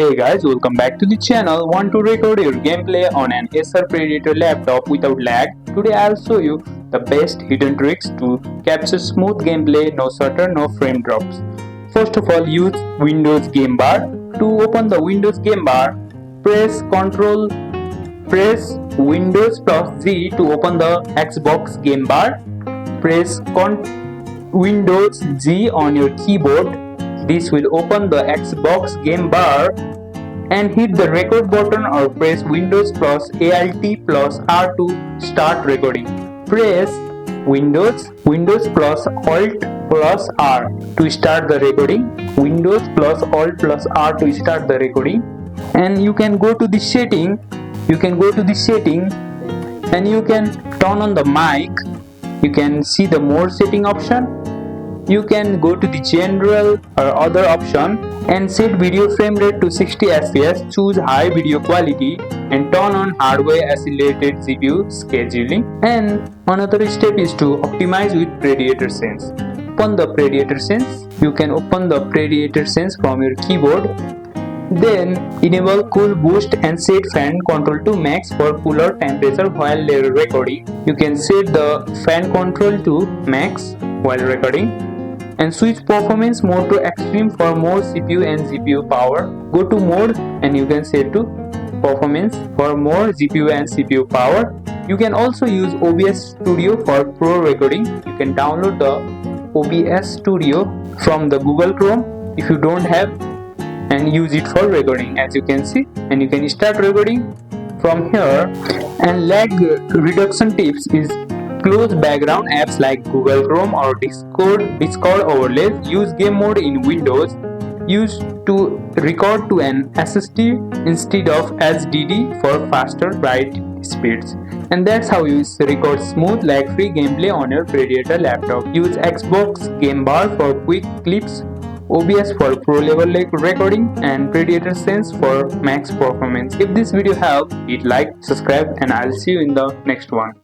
Hey guys, welcome back to the channel. Want to record your gameplay on an Acer Predator laptop without lag? Today I'll show you the best hidden tricks to capture smooth gameplay, no stutter, no frame drops. First of all, use Windows game bar. To open the Windows game bar, press Windows plus Z to open the Xbox game bar. Press Windows Z on your keyboard. This will open the Xbox game bar, and hit the record button or press Windows plus Alt plus R to start recording. Press Windows plus Alt plus R to start the recording. Windows plus Alt plus R to start the recording. And you can go to the setting. And you can turn on the mic. You can see the more setting option. You can go to the general or other option and set video frame rate to 60 fps, choose high video quality and turn on hardware accelerated CPU scheduling. And another step is to optimize with Predator Sense. Open the Predator Sense. You can open the Predator Sense from your keyboard. Then enable cool boost and set fan control to max for cooler temperature while recording. You can set the fan control to max while recording. And switch performance mode to extreme for more CPU and GPU power. Go to mode and you can set to performance for more GPU and CPU power. You can also use OBS Studio for pro recording. You can download the OBS Studio from the Google Chrome if you don't have, and use it for recording, as you can see. And you can start recording from here. And lag reduction tips is close background apps like Google Chrome or Discord overlays. Use game mode in Windows. Use to record to an SSD instead of HDD for faster write speeds. And that's how you record smooth lag-free gameplay on your Predator laptop. Use Xbox game bar for quick clips, OBS for pro level recording, and Predator Sense for max performance. If this video helped, hit like, subscribe, and I'll see you in the next one.